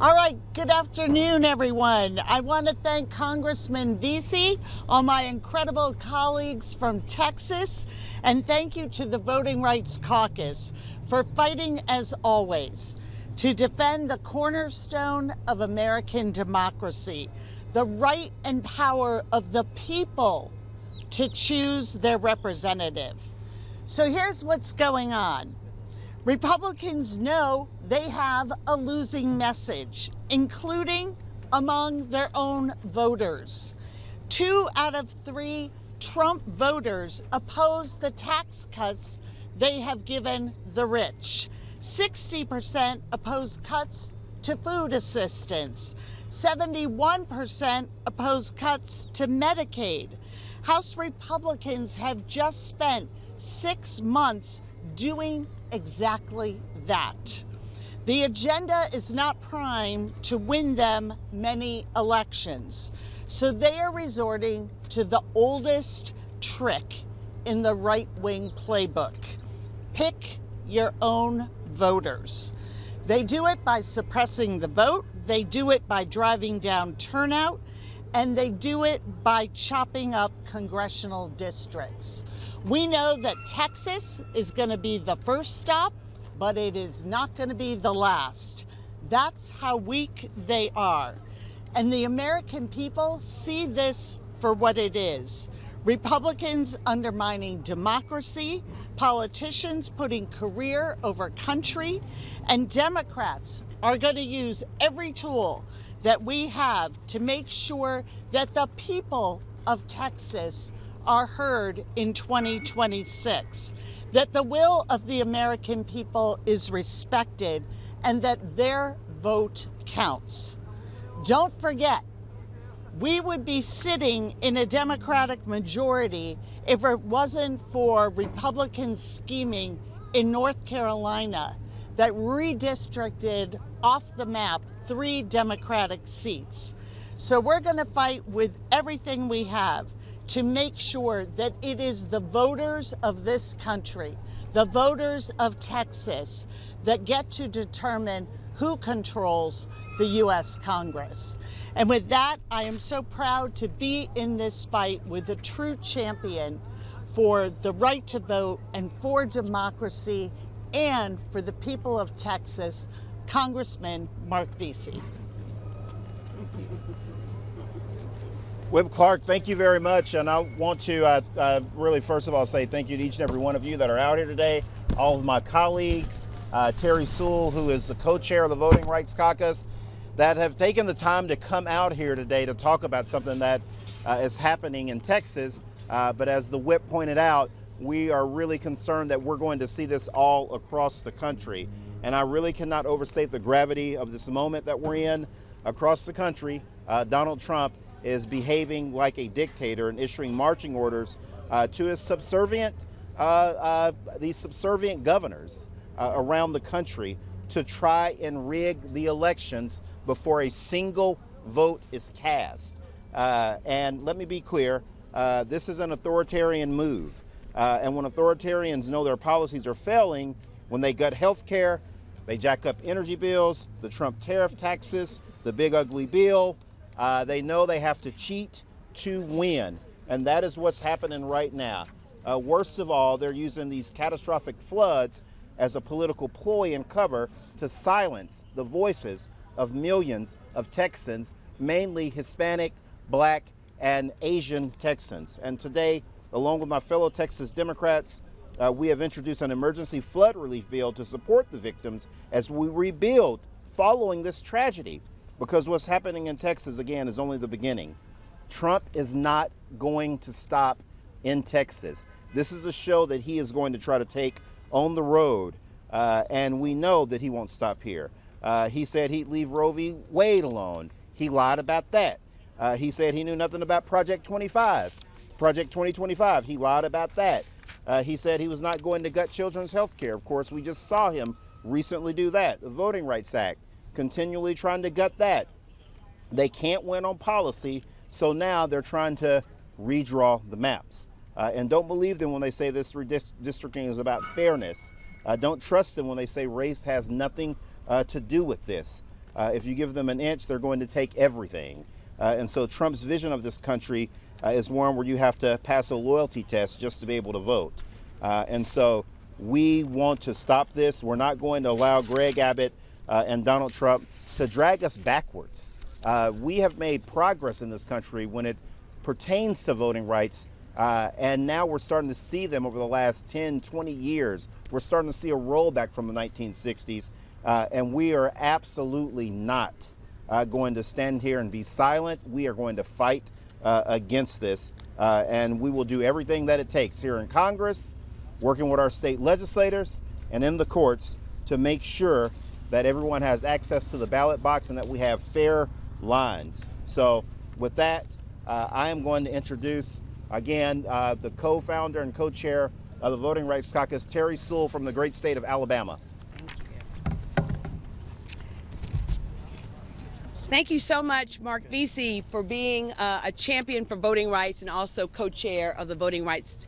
All right, good afternoon, everyone. I want to thank Congressman Vesey, all my incredible colleagues from Texas, and thank you to the Voting Rights Caucus for fighting, as always, to defend the cornerstone of American democracy, the right and power of the people to choose their representative. So here's what's going on. Republicans know they have a losing message, including among their own voters. 2 out of 3 Trump voters oppose the tax cuts they have given the rich. 60% oppose cuts to food assistance. 71% oppose cuts to Medicaid. House Republicans have just spent 6 months doing exactly that. The agenda is not primed to win them many elections, so they are resorting to the oldest trick in the right-wing playbook. Pick your own voters. They do it by suppressing the vote, they do it by driving down turnout, and they do it by chopping up congressional districts. We know that Texas is going to be the first stop, but it is not going to be the last. That's how weak they are. And the American people see this for what it is. Republicans undermining democracy, politicians putting career over country, and Democrats are going to use every tool that we have to make sure that the people of Texas are heard in 2026, that the will of the American people is respected, and that their vote counts. Don't forget, we would be sitting in a Democratic majority if it wasn't for Republicans scheming in North Carolina that redistricted off the map 3 Democratic seats. So we're going to fight with everything we have to make sure that it is the voters of this country, the voters of Texas, that get to determine who controls the U.S. Congress. And with that, I am so proud to be in this fight with a true champion for the right to vote and for democracy and for the people of Texas, Congressman Mark Vesey. Whip Clark, thank you very much. And I want to really, first of all, say thank you to each and every one of you that are out here today, all of my colleagues, Terry Sewell, who is the co-chair of the Voting Rights Caucus, that have taken the time to come out here today to talk about something that is happening in Texas. But as the Whip pointed out, we are really concerned that we're going to see this all across the country. And I really cannot overstate the gravity of this moment that we're in across the country. Donald Trump is behaving like a dictator and issuing marching orders to his these subservient governors around the country to try and rig the elections before a single vote is cast. And let me be clear, this is an authoritarian move. And when authoritarians know their policies are failing, when they gut health care, they jack up energy bills, the Trump tariff taxes, the big ugly bill, they know they have to cheat to win. And that is what's happening right now. Worst of all, they're using these catastrophic floods as a political ploy and cover to silence the voices of millions of Texans, mainly Hispanic, Black, and Asian Texans. And today, along with my fellow Texas Democrats, we have introduced an emergency flood relief bill to support the victims as we rebuild following this tragedy. Because what's happening in Texas, again, is only the beginning. Trump is not going to stop in Texas. This is a show that he is going to try to take on the road, and we know that he won't stop here. He said he'd leave Roe v. Wade alone. He lied about that. He said he knew nothing about Project 2025. He lied about that. He said he was not going to gut children's health care. Of course, we just saw him recently do that. The Voting Rights Act, continually trying to gut that. They can't win on policy, so now they're trying to redraw the maps. And don't believe them when they say this redistricting is about fairness. Don't trust them when they say race has nothing to do with this. If you give them an inch, they're going to take everything. And so Trump's vision of this country is one where you have to pass a loyalty test just to be able to vote. And so we want to stop this. We're not going to allow Greg Abbott and Donald Trump to drag us backwards. We have made progress in this country when it pertains to voting rights. And now we're starting to see them over the last 10, 20 years. We're starting to see a rollback from the 1960s. And we are absolutely not going to stand here and be silent. We are going to fight against this. And we will do everything that it takes here in Congress, working with our state legislators and in the courts to make sure that everyone has access to the ballot box and that we have fair lines. So with that, I am going to introduce again the co-founder and co-chair of the Voting Rights Caucus, Terry Sewell from the great state of Alabama. Thank you so much, Mark Vesey, for being a champion for voting rights and also co-chair of the Voting Rights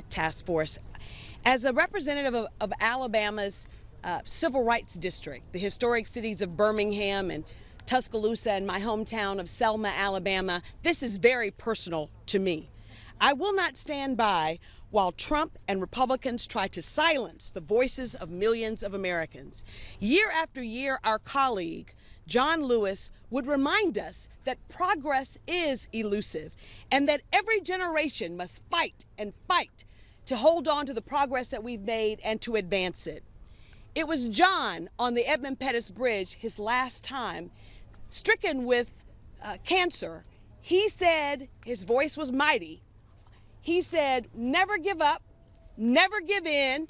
Task Force. As a representative of Alabama's Civil Rights District, the historic cities of Birmingham and Tuscaloosa and my hometown of Selma, Alabama, this is very personal to me. I will not stand by while Trump and Republicans try to silence the voices of millions of Americans. Year after year, our colleague, John Lewis, would remind us that progress is elusive and that every generation must fight and fight to hold on to the progress that we've made and to advance it. It was John on the Edmund Pettus Bridge, his last time, stricken with cancer. He said, his voice was mighty. He said, never give up, never give in,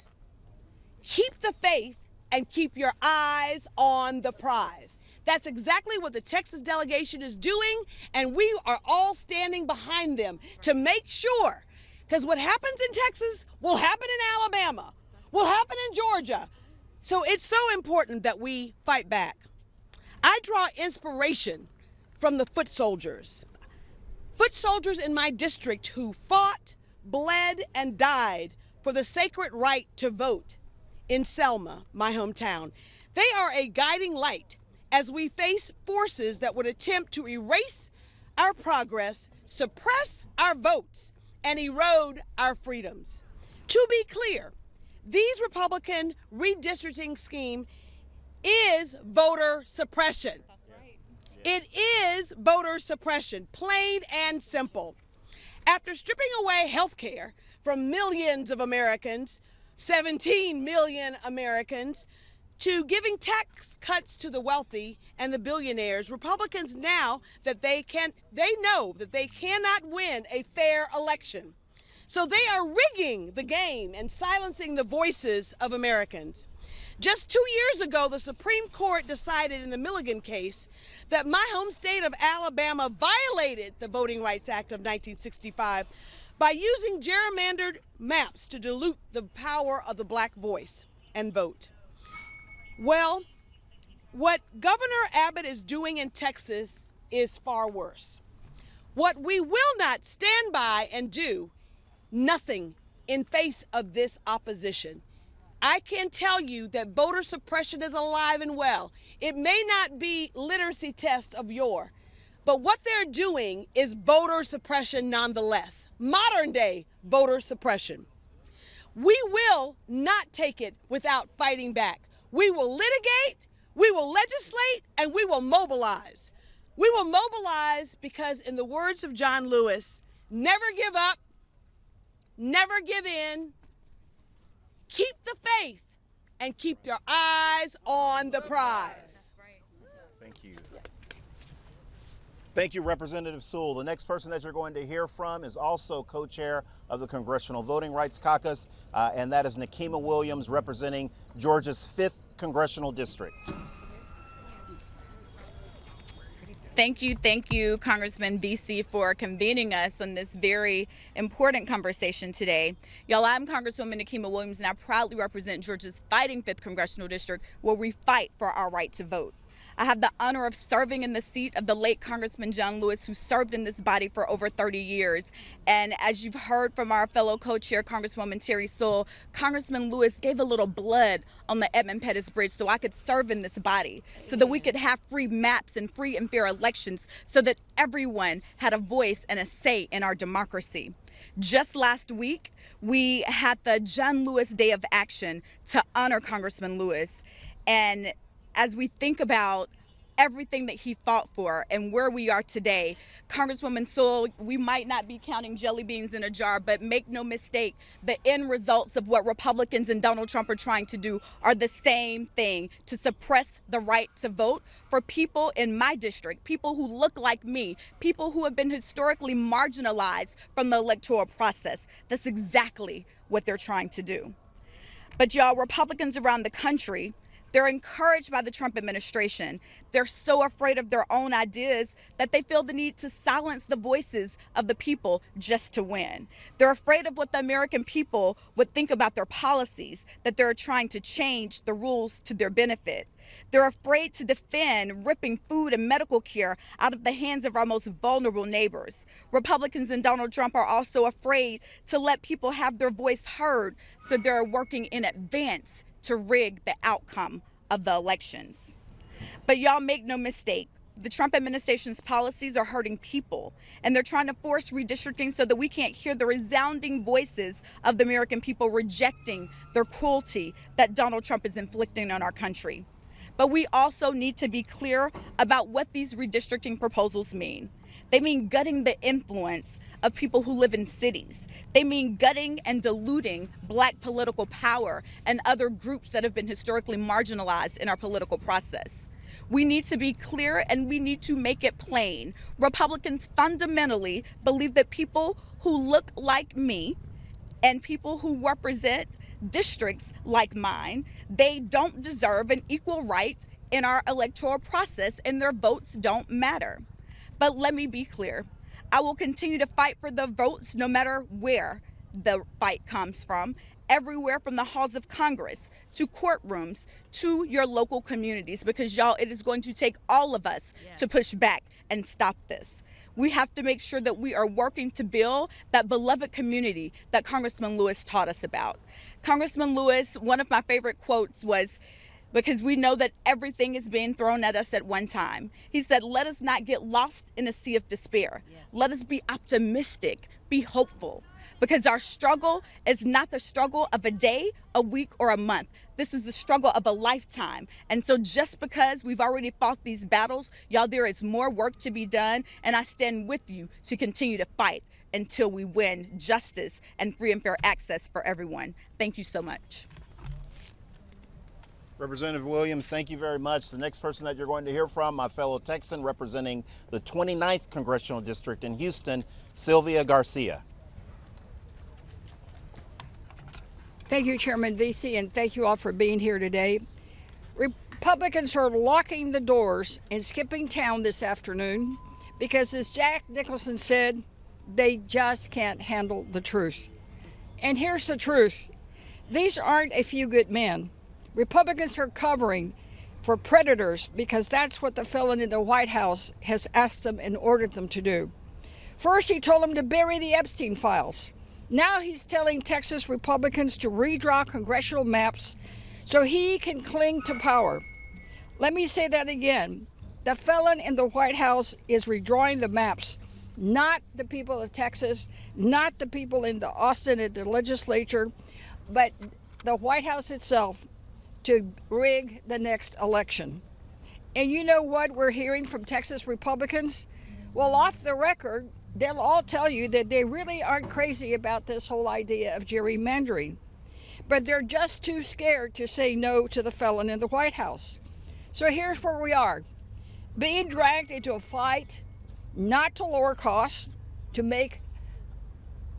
keep the faith, and keep your eyes on the prize. That's exactly what the Texas delegation is doing, and we are all standing behind them to make sure, because what happens in Texas will happen in Alabama, will happen in Georgia. So it's so important that we fight back. I draw inspiration from the foot soldiers in my district who fought, bled, and died for the sacred right to vote in Selma, my hometown. They are a guiding light as we face forces that would attempt to erase our progress, suppress our votes, and erode our freedoms. To be clear, these Republican redistricting scheme is voter suppression. It is voter suppression, plain and simple. After stripping away health care from millions of Americans, 17 million Americans, to giving tax cuts to the wealthy and the billionaires, Republicans now that they know that they cannot win a fair election. So they are rigging the game and silencing the voices of Americans. Just 2 years ago, the Supreme Court decided in the Milligan case that my home state of Alabama violated the Voting Rights Act of 1965 by using gerrymandered maps to dilute the power of the black voice and vote. Well, what Governor Abbott is doing in Texas is far worse. What we will not stand by and do, nothing in face of this opposition. I can tell you that voter suppression is alive and well. It may not be literacy tests of yore, but what they're doing is voter suppression nonetheless. Modern day voter suppression. We will not take it without fighting back. We will litigate, we will legislate, and we will mobilize. We will mobilize because, in the words of John Lewis, never give up, never give in, keep the faith, and keep your eyes on the prize. Thank you. Thank you, Representative Sewell. The next person that you're going to hear from is also co-chair of the Congressional Voting Rights Caucus, and that is Nikema Williams, representing Georgia's 5th Congressional District. Thank you, Congressman Vesey, for convening us on this very important conversation today. Y'all, I'm Congresswoman Nikema Williams, and I proudly represent Georgia's fighting 5th Congressional District, where we fight for our right to vote. I have the honor of serving in the seat of the late Congressman John Lewis, who served in this body for over 30 years. And as you've heard from our fellow co-chair, Congresswoman Terry Sewell, Congressman Lewis gave a little blood on the Edmund Pettus Bridge so I could serve in this body, so that we could have free maps and free and fair elections, so that everyone had a voice and a say in our democracy. Just last week, we had the John Lewis Day of Action to honor Congressman Lewis. And as we think about everything that he fought for and where we are today, Congresswoman Sewell, we might not be counting jelly beans in a jar, but make no mistake, the end results of what Republicans and Donald Trump are trying to do are the same thing: to suppress the right to vote for people in my district, people who look like me, people who have been historically marginalized from the electoral process. That's exactly what they're trying to do. But y'all, Republicans around the country, they're encouraged by the Trump administration. They're so afraid of their own ideas that they feel the need to silence the voices of the people just to win. They're afraid of what the American people would think about their policies, that they're trying to change the rules to their benefit. They're afraid to defend ripping food and medical care out of the hands of our most vulnerable neighbors. Republicans and Donald Trump are also afraid to let people have their voice heard, so they're working in advance to rig the outcome of the elections. But y'all, make no mistake, the Trump administration's policies are hurting people, and they're trying to force redistricting so that we can't hear the resounding voices of the American people rejecting their cruelty that Donald Trump is inflicting on our country. But we also need to be clear about what these redistricting proposals mean. They mean gutting the influence of people who live in cities. They mean gutting and diluting Black political power and other groups that have been historically marginalized in our political process. We need to be clear, and we need to make it plain. Republicans fundamentally believe that people who look like me and people who represent districts like mine, they don't deserve an equal right in our electoral process, and their votes don't matter. But let me be clear. I will continue to fight for the votes no matter where the fight comes from, everywhere from the halls of Congress to courtrooms to your local communities, because y'all, it is going to take all of us to push back and stop this. We have to make sure that we are working to build that beloved community that Congressman Lewis taught us about. Congressman Lewis, one of my favorite quotes was, because we know that everything is being thrown at us at one time. He said, let us not get lost in a sea of despair. Yes. Let us be optimistic, be hopeful, because our struggle is not the struggle of a day, a week, or a month. This is the struggle of a lifetime. And so just because we've already fought these battles, y'all, there is more work to be done, and I stand with you to continue to fight until we win justice and free and fair access for everyone. Thank you so much. Representative Williams, thank you very much. The next person that you're going to hear from, my fellow Texan representing the 29th Congressional District in Houston, Sylvia Garcia. Thank you, Chairman Vesey, and thank you all for being here today. Republicans are locking the doors and skipping town this afternoon because, as Jack Nicholson said, they just can't handle the truth. And here's the truth. These aren't a few good men. Republicans are covering for predators because that's what the felon in the White House has asked them and ordered them to do. First, he told them to bury the Epstein files. Now he's telling Texas Republicans to redraw congressional maps so he can cling to power. Let me say that again. The felon in the White House is redrawing the maps, not the people of Texas, not the people in the Austin at the legislature, but the White House itself, to rig the next election. And you know what we're hearing from Texas Republicans? Well, off the record, they'll all tell you that they really aren't crazy about this whole idea of gerrymandering. But they're just too scared to say no to the felon in the White House. So here's where we are. Being dragged into a fight not to lower costs, to make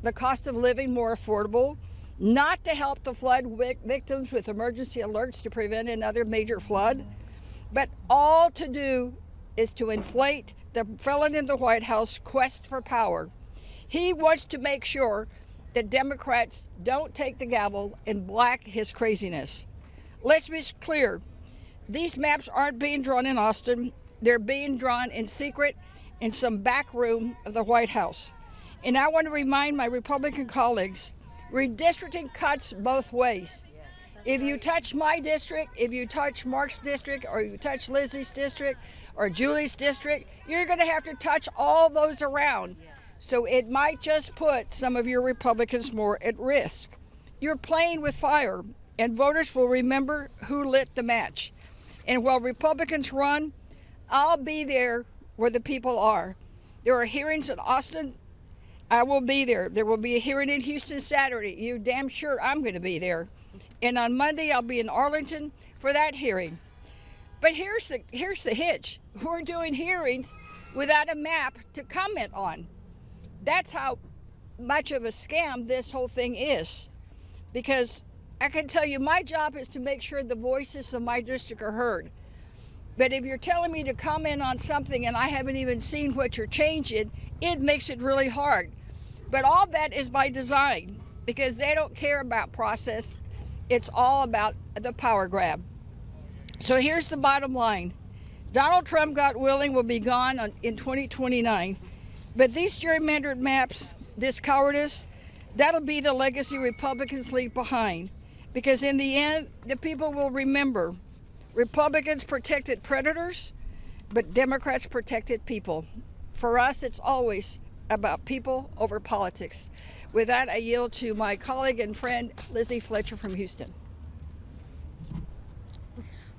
the cost of living more affordable, not to help the flood victims with emergency alerts to prevent another major flood, but all to do is to inflate the felon in the White House quest for power. He wants to make sure that Democrats don't take the gavel and black his craziness. Let's be clear. These maps aren't being drawn in Austin. They're being drawn in secret in some back room of the White House. And I want to remind my Republican colleagues, redistricting cuts both ways. If you touch my district, if you touch Mark's district, or you touch Lizzie's district, or Julie's district, you're going to have to touch all those around. So it might just put some of your Republicans more at risk. You're playing with fire, and voters will remember who lit the match. And while Republicans run, I'll be there where the people are. There are hearings in Austin. I will be there. There will be a hearing in Houston Saturday. You're damn sure I'm going to be there. And on Monday, I'll be in Arlington for that hearing. But here's the hitch. We're doing hearings without a map to comment on. That's how much of a scam this whole thing is. Because I can tell you, my job is to make sure the voices of my district are heard. But if you're telling me to comment on something and I haven't even seen what you're changing, it makes it really hard. But all that is by design, because they don't care about process. It's all about the power grab. So here's the bottom line. Donald Trump, God willing, will be gone in 2029. But these gerrymandered maps, this cowardice, that'll be the legacy Republicans leave behind. Because in the end, the people will remember Republicans protected predators, but Democrats protected people. For us, it's always about people over politics. With that, I yield to my colleague and friend, Lizzie Fletcher from Houston.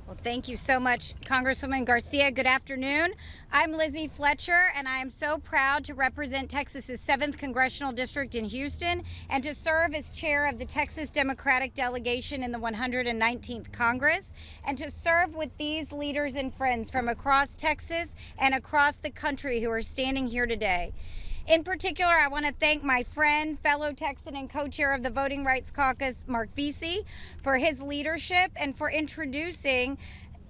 Well, thank you so much, Congresswoman Garcia. Good afternoon. I'm Lizzie Fletcher, and I am so proud to represent Texas's 7th Congressional District in Houston and to serve as chair of the Texas Democratic Delegation in the 119th Congress, and to serve with these leaders and friends from across Texas and across the country who are standing here today. In particular, I want to thank my friend, fellow Texan and co-chair of the Voting Rights Caucus, Mark Vesey, for his leadership and for introducing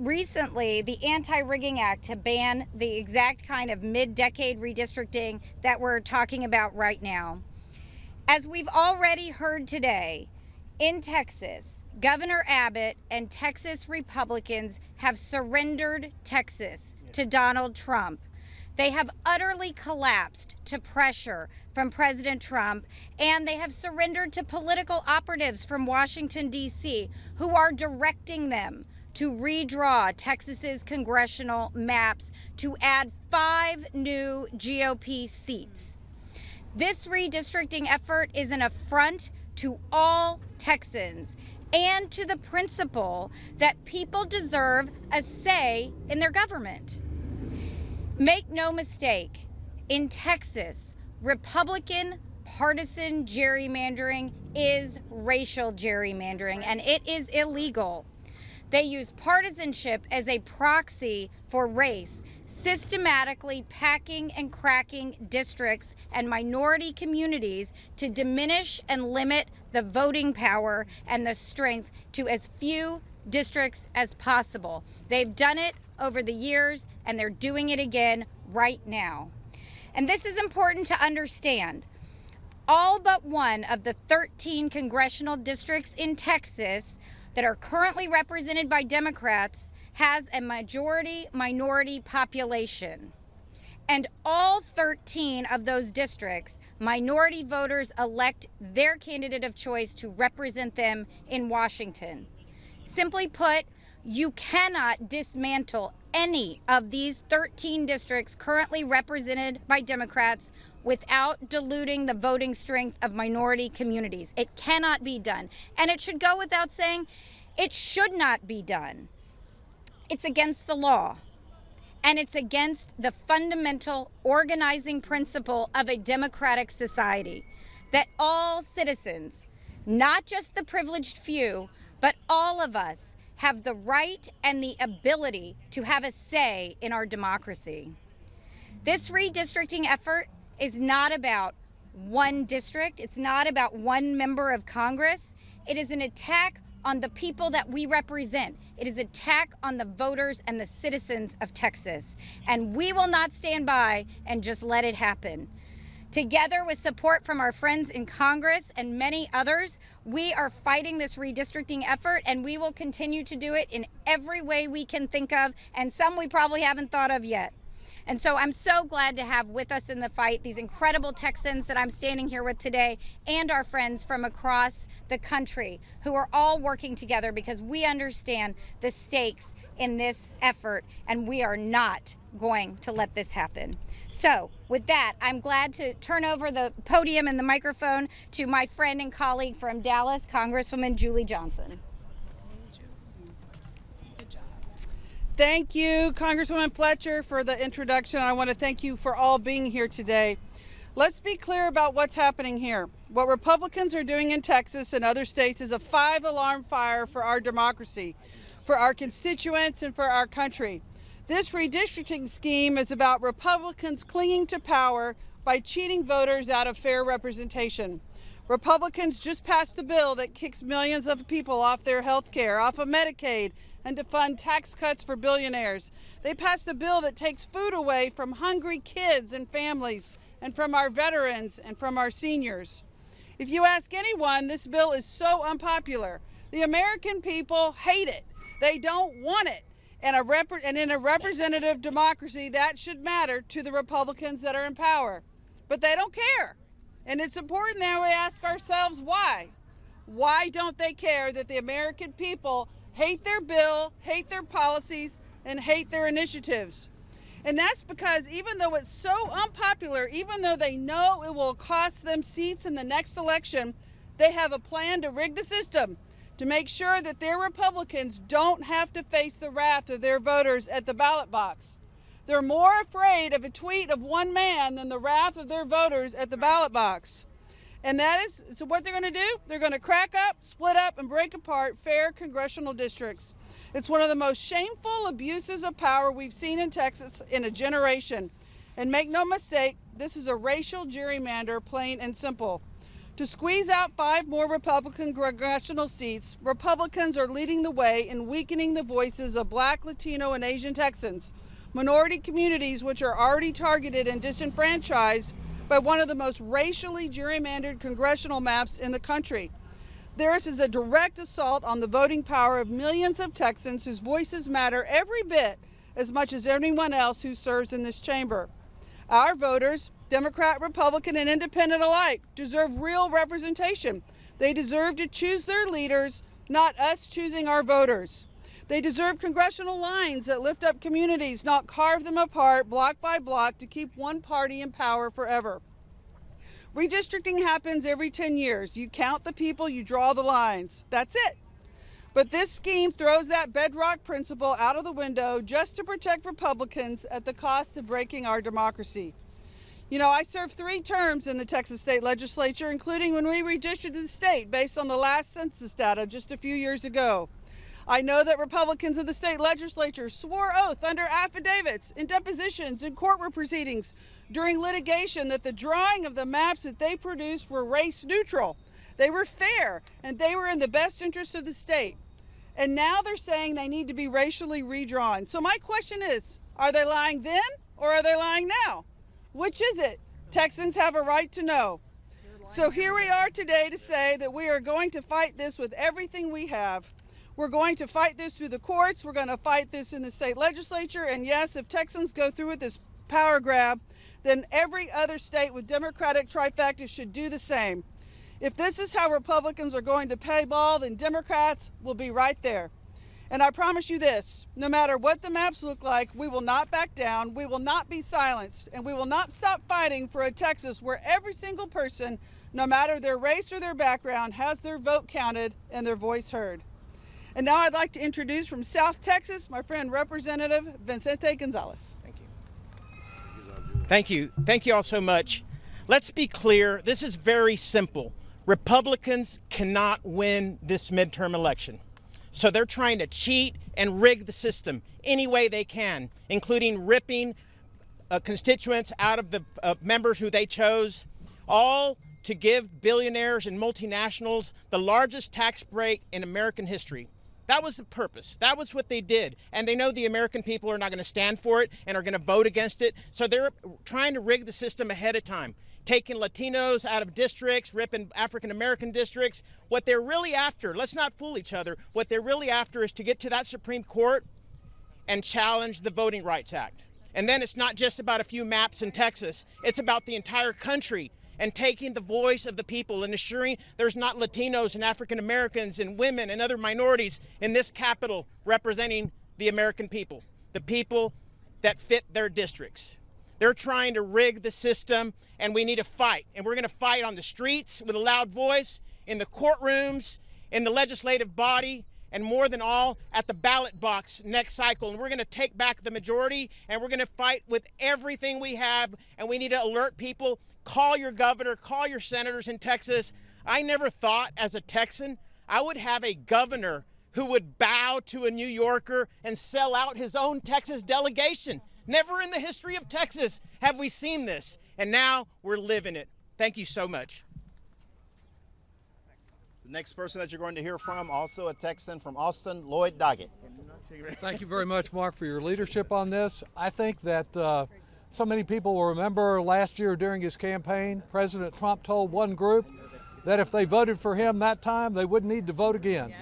recently the Anti-Rigging Act to ban the exact kind of mid-decade redistricting that we're talking about right now. As we've already heard today, in Texas, Governor Abbott and Texas Republicans have surrendered Texas to Donald Trump. They have utterly collapsed to pressure from President Trump, and they have surrendered to political operatives from Washington, D.C., who are directing them to redraw Texas's congressional maps to add 5 new GOP seats. This redistricting effort is an affront to all Texans and to the principle that people deserve a say in their government. Make no mistake, in Texas, Republican partisan gerrymandering is racial gerrymandering, and it is illegal. They use partisanship as a proxy for race, systematically packing and cracking districts and minority communities to diminish and limit the voting power and the strength to as few districts as possible. They've done it over the years, and they're doing it again right now. And this is important to understand. All but one of the 13 congressional districts in Texas that are currently represented by Democrats has a majority-minority population. And all 13 of those districts, minority voters elect their candidate of choice to represent them in Washington. Simply put, you cannot dismantle any of these 13 districts currently represented by Democrats without diluting the voting strength of minority communities. It cannot be done. And it should go without saying, it should not be done. It's against the law. And it's against the fundamental organizing principle of a democratic society, that all citizens, not just the privileged few, but all of us, have the right and the ability to have a say in our democracy. This redistricting effort is not about one district. It's not about one member of Congress. It is an attack on the people that we represent. It is an attack on the voters and the citizens of Texas. And we will not stand by and just let it happen. Together with support from our friends in Congress and many others, we are fighting this redistricting effort, and we will continue to do it in every way we can think of, and some we probably haven't thought of yet. And so I'm so glad to have with us in the fight these incredible Texans that I'm standing here with today, and our friends from across the country who are all working together because we understand the stakes in this effort, and we are not going to let this happen. So with that, I'm glad to turn over the podium and the microphone to my friend and colleague from Dallas, Congresswoman Julie Johnson. Thank you, Congresswoman Fletcher, for the introduction. I want to thank you for all being here today. Let's be clear about what's happening here. What Republicans are doing in Texas and other states is a 5-alarm fire for our democracy, for our constituents, and for our country. This redistricting scheme is about Republicans clinging to power by cheating voters out of fair representation. Republicans just passed a bill that kicks millions of people off their health care, off of Medicaid, and to fund tax cuts for billionaires. They passed a bill that takes food away from hungry kids and families, and from our veterans and from our seniors. If you ask anyone, this bill is so unpopular. The American people hate it. They don't want it. And in a representative democracy, that should matter to the Republicans that are in power. But they don't care. And it's important that we ask ourselves why. Why don't they care that the American people hate their bill, hate their policies, and hate their initiatives? And that's because even though it's so unpopular, even though they know it will cost them seats in the next election, they have a plan to rig the system, to make sure that their Republicans don't have to face the wrath of their voters at the ballot box. They're more afraid of a tweet of one man than the wrath of their voters at the ballot box. And so what they're going to do, they're going to crack up, split up, and break apart fair congressional districts. It's one of the most shameful abuses of power we've seen in Texas in a generation. And make no mistake, this is a racial gerrymander, plain and simple. To squeeze out 5 more Republican congressional seats, Republicans are leading the way in weakening the voices of Black, Latino, and Asian Texans, minority communities which are already targeted and disenfranchised by one of the most racially gerrymandered congressional maps in the country. This is a direct assault on the voting power of millions of Texans whose voices matter every bit as much as anyone else who serves in this chamber. Our voters, Democrat, Republican, and Independent alike, deserve real representation. They deserve to choose their leaders, not us choosing our voters. They deserve congressional lines that lift up communities, not carve them apart block by block to keep one party in power forever. Redistricting happens every 10 years. You count the people, you draw the lines. That's it. But this scheme throws that bedrock principle out of the window just to protect Republicans at the cost of breaking our democracy. You know, I served 3 terms in the Texas State Legislature, including when we redistricted the state based on the last census data just a few years ago. I know that Republicans in the state legislature swore oath under affidavits, in depositions, in court proceedings, during litigation that the drawing of the maps that they produced were race neutral. They were fair, and they were in the best interest of the state. And now they're saying they need to be racially redrawn. So my question is, are they lying then or are they lying now? Which is it? Texans have a right to know. So here we are today to say that we are going to fight this with everything we have. We're going to fight this through the courts. We're going to fight this in the state legislature. And yes, if Texans go through with this power grab, then every other state with Democratic trifecta should do the same. If this is how Republicans are going to pay ball, then Democrats will be right there. And I promise you this, no matter what the maps look like, we will not back down, we will not be silenced, and we will not stop fighting for a Texas where every single person, no matter their race or their background, has their vote counted and their voice heard. And now I'd like to introduce from South Texas, my friend Representative Vicente Gonzalez. Thank you. Thank you. Thank you all so much. Let's be clear. This is very simple. Republicans cannot win this midterm election. So they're trying to cheat and rig the system any way they can, including ripping constituents out of the members who they chose, all to give billionaires and multinationals the largest tax break in American history. That was the purpose. That was what they did. And they know the American people are not going to stand for it and are going to vote against it. So they're trying to rig the system ahead of time. taking Latinos out of districts, ripping African American districts. What they're really after, let's not fool each other, what they're really after is to get to that Supreme Court and challenge the Voting Rights Act. And then it's not just about a few maps in Texas, it's about the entire country and taking the voice of the people and assuring there's not Latinos and African Americans and women and other minorities in this Capitol representing the American people, the people that fit their districts. They're trying to rig the system, and we need to fight. And we're going to fight on the streets with a loud voice, in the courtrooms, in the legislative body, and more than all, at the ballot box next cycle. And we're going to take back the majority, and we're going to fight with everything we have, and we need to alert people. Call your governor, call your senators in Texas. I never thought as a Texan I would have a governor who would bow to a New Yorker and sell out his own Texas delegation. Never in the history of Texas have we seen this, and now we're living it. Thank you so much. The next person that you're going to hear from, also a Texan from Austin, Lloyd Doggett. Thank you very much, Mark, for your leadership on this. I think that so many people will remember last year during his campaign, President Trump told one group that if they voted for him that time, they wouldn't need to vote again.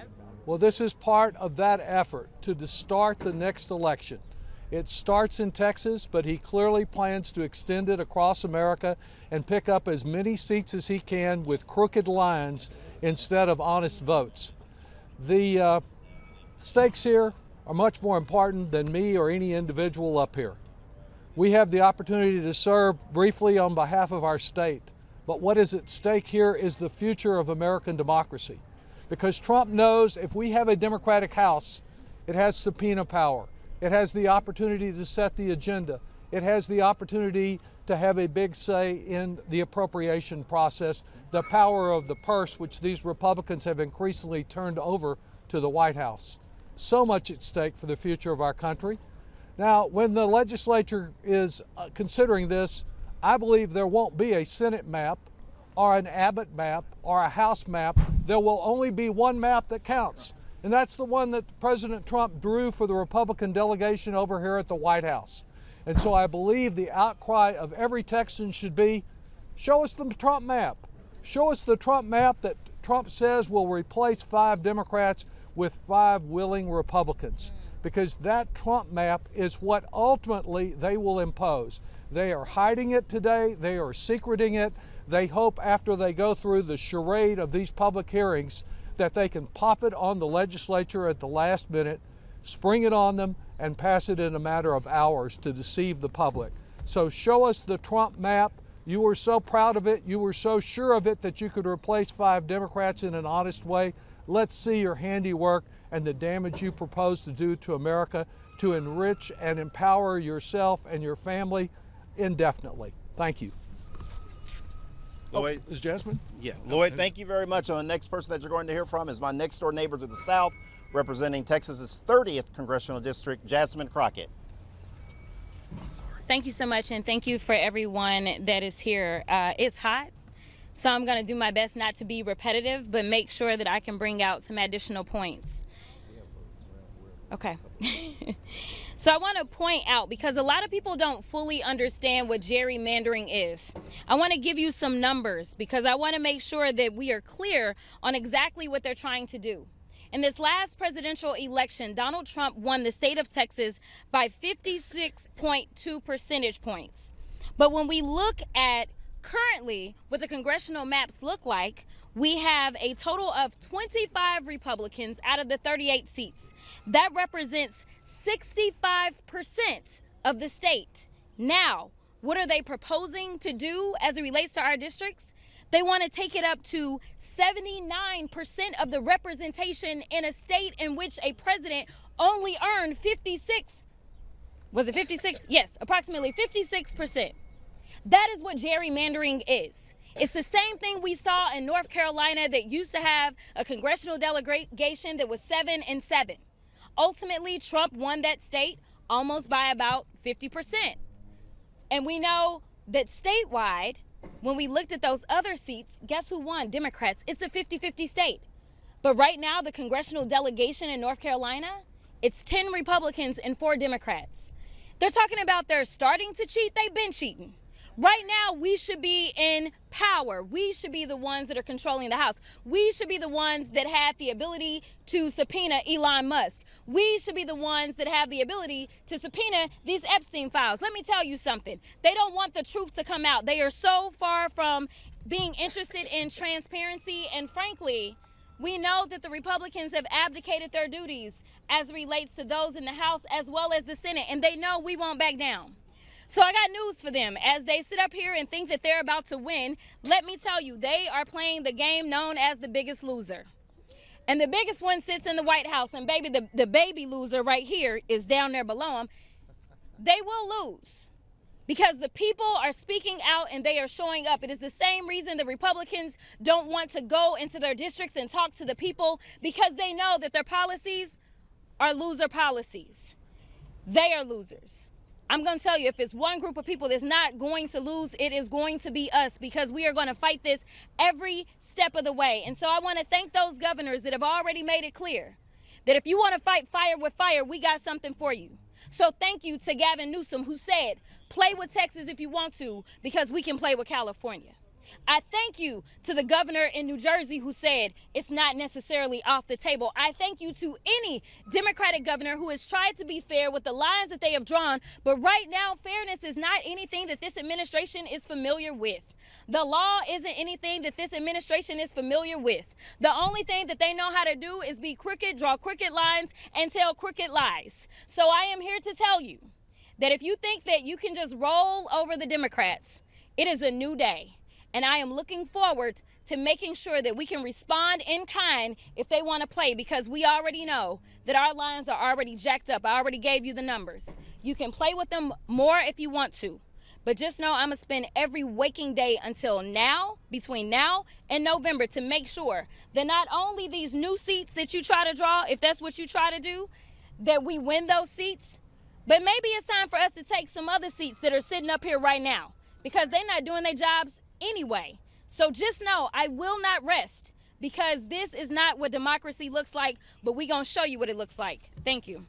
Well, this is part of that effort to start the next election. It starts in Texas, but he clearly plans to extend it across America and pick up as many seats as he can with crooked lines instead of honest votes. The stakes here are much more important than me or any individual up here. We have the opportunity to serve briefly on behalf of our state, but what is at stake here is the future of American democracy. Because Trump knows if we have a Democratic House, it has subpoena power. It has the opportunity to set the agenda. It has the opportunity to have a big say in the appropriation process, the power of the purse, which these Republicans have increasingly turned over to the White House. So much at stake for the future of our country. Now, when the legislature is considering this, I believe there won't be a Senate map or an Abbott map or a House map. There will only be one map that counts. And that's the one that President Trump drew for the Republican delegation over here at the White House. And so I believe the outcry of every Texan should be, show us the Trump map. Show us the Trump map that Trump says will replace 5 Democrats with 5 willing Republicans. Because that Trump map is what ultimately they will impose. They are hiding it today. They are secreting it. They hope after they go through the charade of these public hearings that they can pop it on the legislature at the last minute, spring it on them, and pass it in a matter of hours to deceive the public. So show us the Trump map. You were so proud of it. You were so sure of it that you could replace 5 Democrats in an honest way. Let's see your handiwork and the damage you propose to do to America to enrich and empower yourself and your family indefinitely. Thank you. Lloyd, is Jasmine? Yeah, Lloyd, thank you very much. And the next person that you're going to hear from is my next door neighbor to the south, representing Texas's 30th congressional district, Jasmine Crockett. Thank you so much, and thank you for everyone that is here. It's hot, so I'm going to do my best not to be repetitive, but make sure that I can bring out some additional points. Okay. So I want to point out, because a lot of people don't fully understand what gerrymandering is. I want to give you some numbers because I want to make sure that we are clear on exactly what they're trying to do. In this last presidential election, Donald Trump won the state of Texas by 56.2 percentage points. But when we look at currently what the congressional maps look like, we have a total of 25 Republicans out of the 38 seats. That represents 65% of the state. Now, what are they proposing to do as it relates to our districts? They want to take it up to 79% of the representation in a state in which a president only earned 56. Was it 56? Yes, approximately 56%. That is what gerrymandering is. It's the same thing we saw in North Carolina that used to have a congressional delegation that was 7-7. Ultimately, Trump won that state almost by about 50%. And we know that statewide, when we looked at those other seats, guess who won? Democrats. It's a 50-50 state. But right now, the congressional delegation in North Carolina, it's 10 Republicans and 4 Democrats. They're talking about they're starting to cheat. They've been cheating. Right now, we should be in power. We should be the ones that are controlling the House. We should be the ones that have the ability to subpoena Elon Musk. We should be the ones that have the ability to subpoena these Epstein files. Let me tell you something. They don't want the truth to come out. They are so far from being interested in transparency, and frankly, we know that the Republicans have abdicated their duties as it relates to those in the House as well as the Senate, and they know we won't back down. So I got news for them. As they sit up here and think that they're about to win, let me tell you, they are playing the game known as the biggest loser. And the biggest one sits in the White House, and baby, the baby loser right here is down there below them. They will lose because the people are speaking out and they are showing up. It is the same reason the Republicans don't want to go into their districts and talk to the people, because they know that their policies are loser policies. They are losers. I'm going to tell you, if it's one group of people that's not going to lose, it is going to be us, because we are going to fight this every step of the way. And so I want to thank those governors that have already made it clear that if you want to fight fire with fire, we got something for you. So thank you to Gavin Newsom, who said, play with Texas if you want to, because we can play with California. I thank you to the governor in New Jersey who said it's not necessarily off the table. I thank you to any Democratic governor who has tried to be fair with the lines that they have drawn. But right now, fairness is not anything that this administration is familiar with. The law isn't anything that this administration is familiar with. The only thing that they know how to do is be crooked, draw crooked lines, and tell crooked lies. So I am here to tell you that if you think that you can just roll over the Democrats, it is a new day. And I am looking forward to making sure that we can respond in kind if they want to play, because we already know that our lines are already jacked up. I already gave you the numbers. You can play with them more if you want to. But just know I'm going to spend every waking day until now, between now and November, to make sure that not only these new seats that you try to draw, if that's what you try to do, that we win those seats, but maybe it's time for us to take some other seats that are sitting up here right now, because they're not doing their jobs anyway. So just know I will not rest, because this is not what democracy looks like, but we're going to show you what it looks like. Thank you.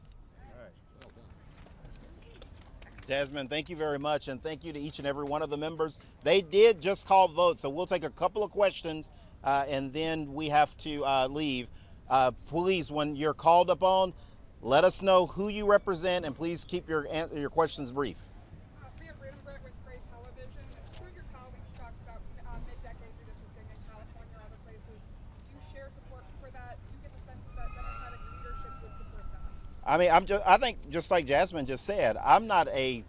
Jasmine, thank you very much, and thank you to each and every one of the members. They did just call votes, so we'll take a couple of questions, and then we have to leave. Please, when you're called upon, let us know who you represent, and please keep your questions brief. I mean, I think just like Jasmine just said, I'm not a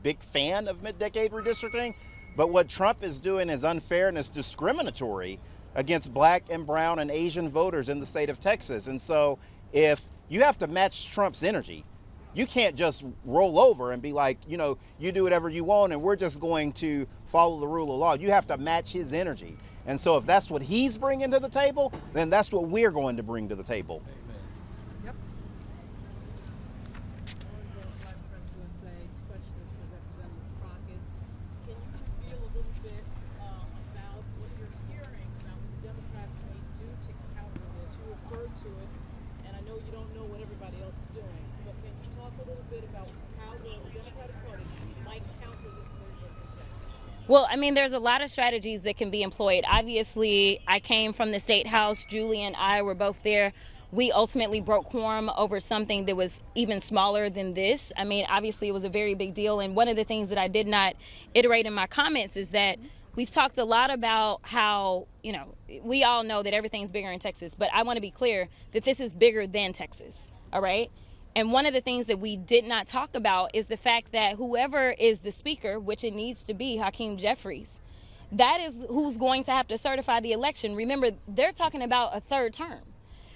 big fan of mid-decade redistricting, but what Trump is doing is unfair and is discriminatory against black and brown and Asian voters in the state of Texas. And so if you have to match Trump's energy, you can't just roll over and be like, you know, you do whatever you want and we're just going to follow the rule of law. You have to match his energy. And so if that's what he's bringing to the table, then that's what we're going to bring to the table. Well, I mean, there's a lot of strategies that can be employed. Obviously, I came from the State House. Julie and I were both there. We ultimately broke quorum over something that was even smaller than this. I mean, obviously, it was a very big deal. And one of the things that I did not iterate in my comments is that we've talked a lot about how, you know, we all know that everything's bigger in Texas. But I want to be clear that this is bigger than Texas. All right. And one of the things that we did not talk about is the fact that whoever is the speaker, which it needs to be Hakeem Jeffries, that is who's going to have to certify the election. Remember, they're talking about a third term.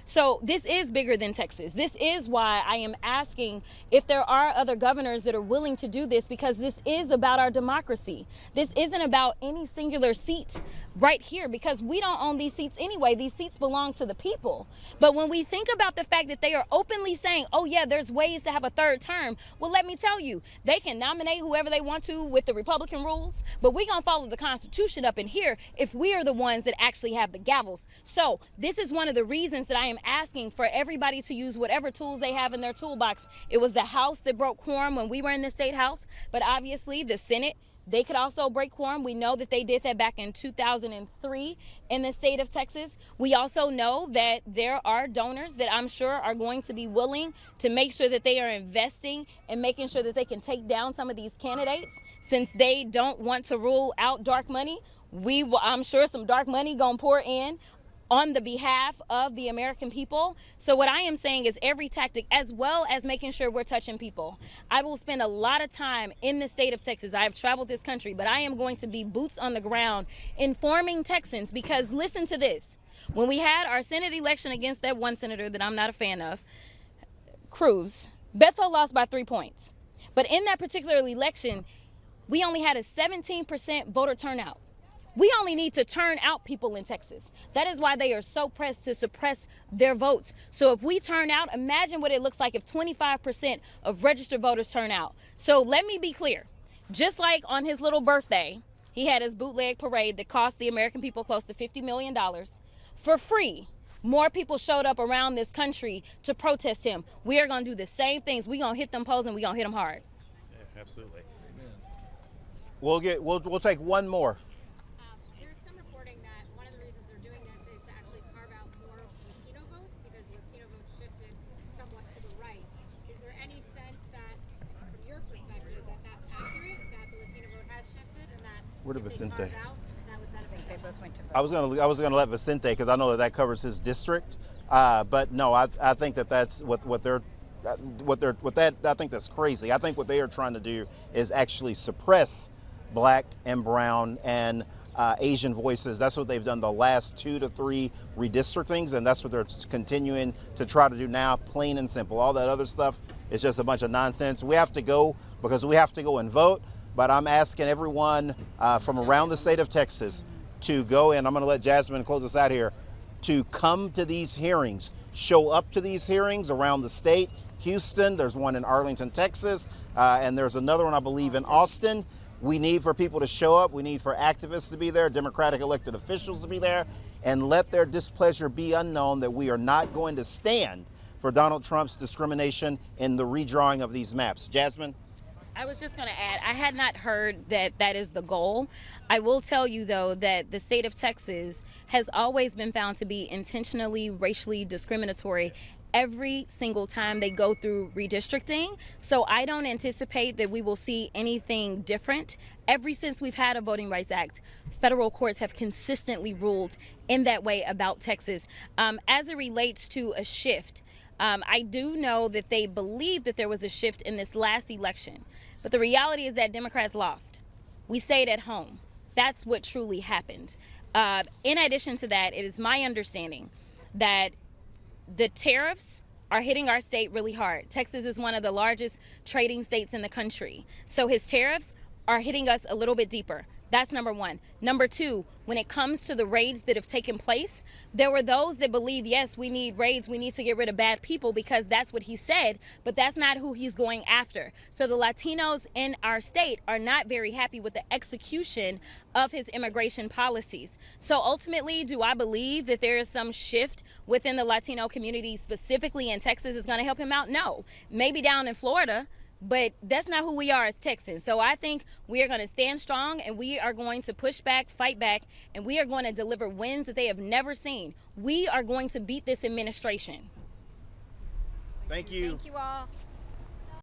So this is bigger than Texas. This is why I am asking if there are other governors that are willing to do this, because this is about our democracy. This isn't about any singular seat right here, because we don't own these seats anyway. These seats belong to the people. But when we think about the fact that they are openly saying, oh yeah, there's ways to have a third term, well, let me tell you, they can nominate whoever they want to with the Republican rules, but we're gonna follow the Constitution up in here if we are the ones that actually have the gavels. So this is one of the reasons that I am asking for everybody to use whatever tools they have in their toolbox. It was the House that broke quorum when we were in the State House, but obviously the Senate They could also break quorum. We know that they did that back in 2003 in the state of Texas. We also know that there are donors that I'm sure are going to be willing to make sure that they are investing and making sure that they can take down some of these candidates since they don't want to rule out dark money. I'm sure some dark money gonna pour in on the behalf of the American people. So what I am saying is every tactic, as well as making sure we're touching people. I will spend a lot of time in the state of Texas. I have traveled this country, but I am going to be boots on the ground informing Texans, because listen to this. When we had our Senate election against that one senator that I'm not a fan of, Cruz, Beto lost by 3 points. But in that particular election, we only had a 17% voter turnout. We only need to turn out people in Texas. That is why they are so pressed to suppress their votes. So if we turn out, imagine what it looks like if 25% of registered voters turn out. So let me be clear. Just like on his little birthday, he had his bootleg parade that cost the American people close to $50 million for free. More people showed up around this country to protest him. We are going to do the same things. We're going to hit them polls and we're going to hit them hard. Yeah, absolutely. We'll take one more. Where did Vicente? I was gonna let Vicente, because I know that covers his district. But no, I think that's I think that's crazy. I think what they are trying to do is actually suppress black and brown and Asian voices. That's what they've done the last 2 to 3 redistrictings, and that's what they're continuing to try to do now, plain and simple. All that other stuff is just a bunch of nonsense. We have to go because we have to go and vote. But I'm asking everyone from around the state of Texas to go, and I'm going to let Jasmine close us out here, to come to these hearings, show up to these hearings around the state. Houston, there's one in Arlington, Texas, and there's another one, I believe, in Austin. We need for people to show up. We need for activists to be there, Democratic elected officials to be there, and let their displeasure be unknown that we are not going to stand for Donald Trump's discrimination in the redrawing of these maps. Jasmine? I was just going to add, I had not heard that that is the goal. I will tell you, though, that the state of Texas has always been found to be intentionally racially discriminatory every single time they go through redistricting. So I don't anticipate that we will see anything different. Ever since we've had a Voting Rights Act, federal courts have consistently ruled in that way about Texas. As it relates to a shift, I do know that they believe that there was a shift in this last election. But the reality is that Democrats lost. We stayed at home. That's what truly happened. In addition to that, it is my understanding that the tariffs are hitting our state really hard. Texas is one of the largest trading states in the country. So his tariffs are hitting us a little bit deeper. That's number one. Number two, when it comes to the raids that have taken place, there were those that believe, yes, we need raids, we need to get rid of bad people because that's what he said, but that's not who he's going after. So the Latinos in our state are not very happy with the execution of his immigration policies. So ultimately, do I believe that there is some shift within the Latino community, specifically in Texas, is going to help him out? No. Maybe down in Florida, but that's not who we are as Texans. So I think we are going to stand strong and we are going to push back, fight back, and we are going to deliver wins that they have never seen. We are going to beat this administration. Thank you. Thank you all.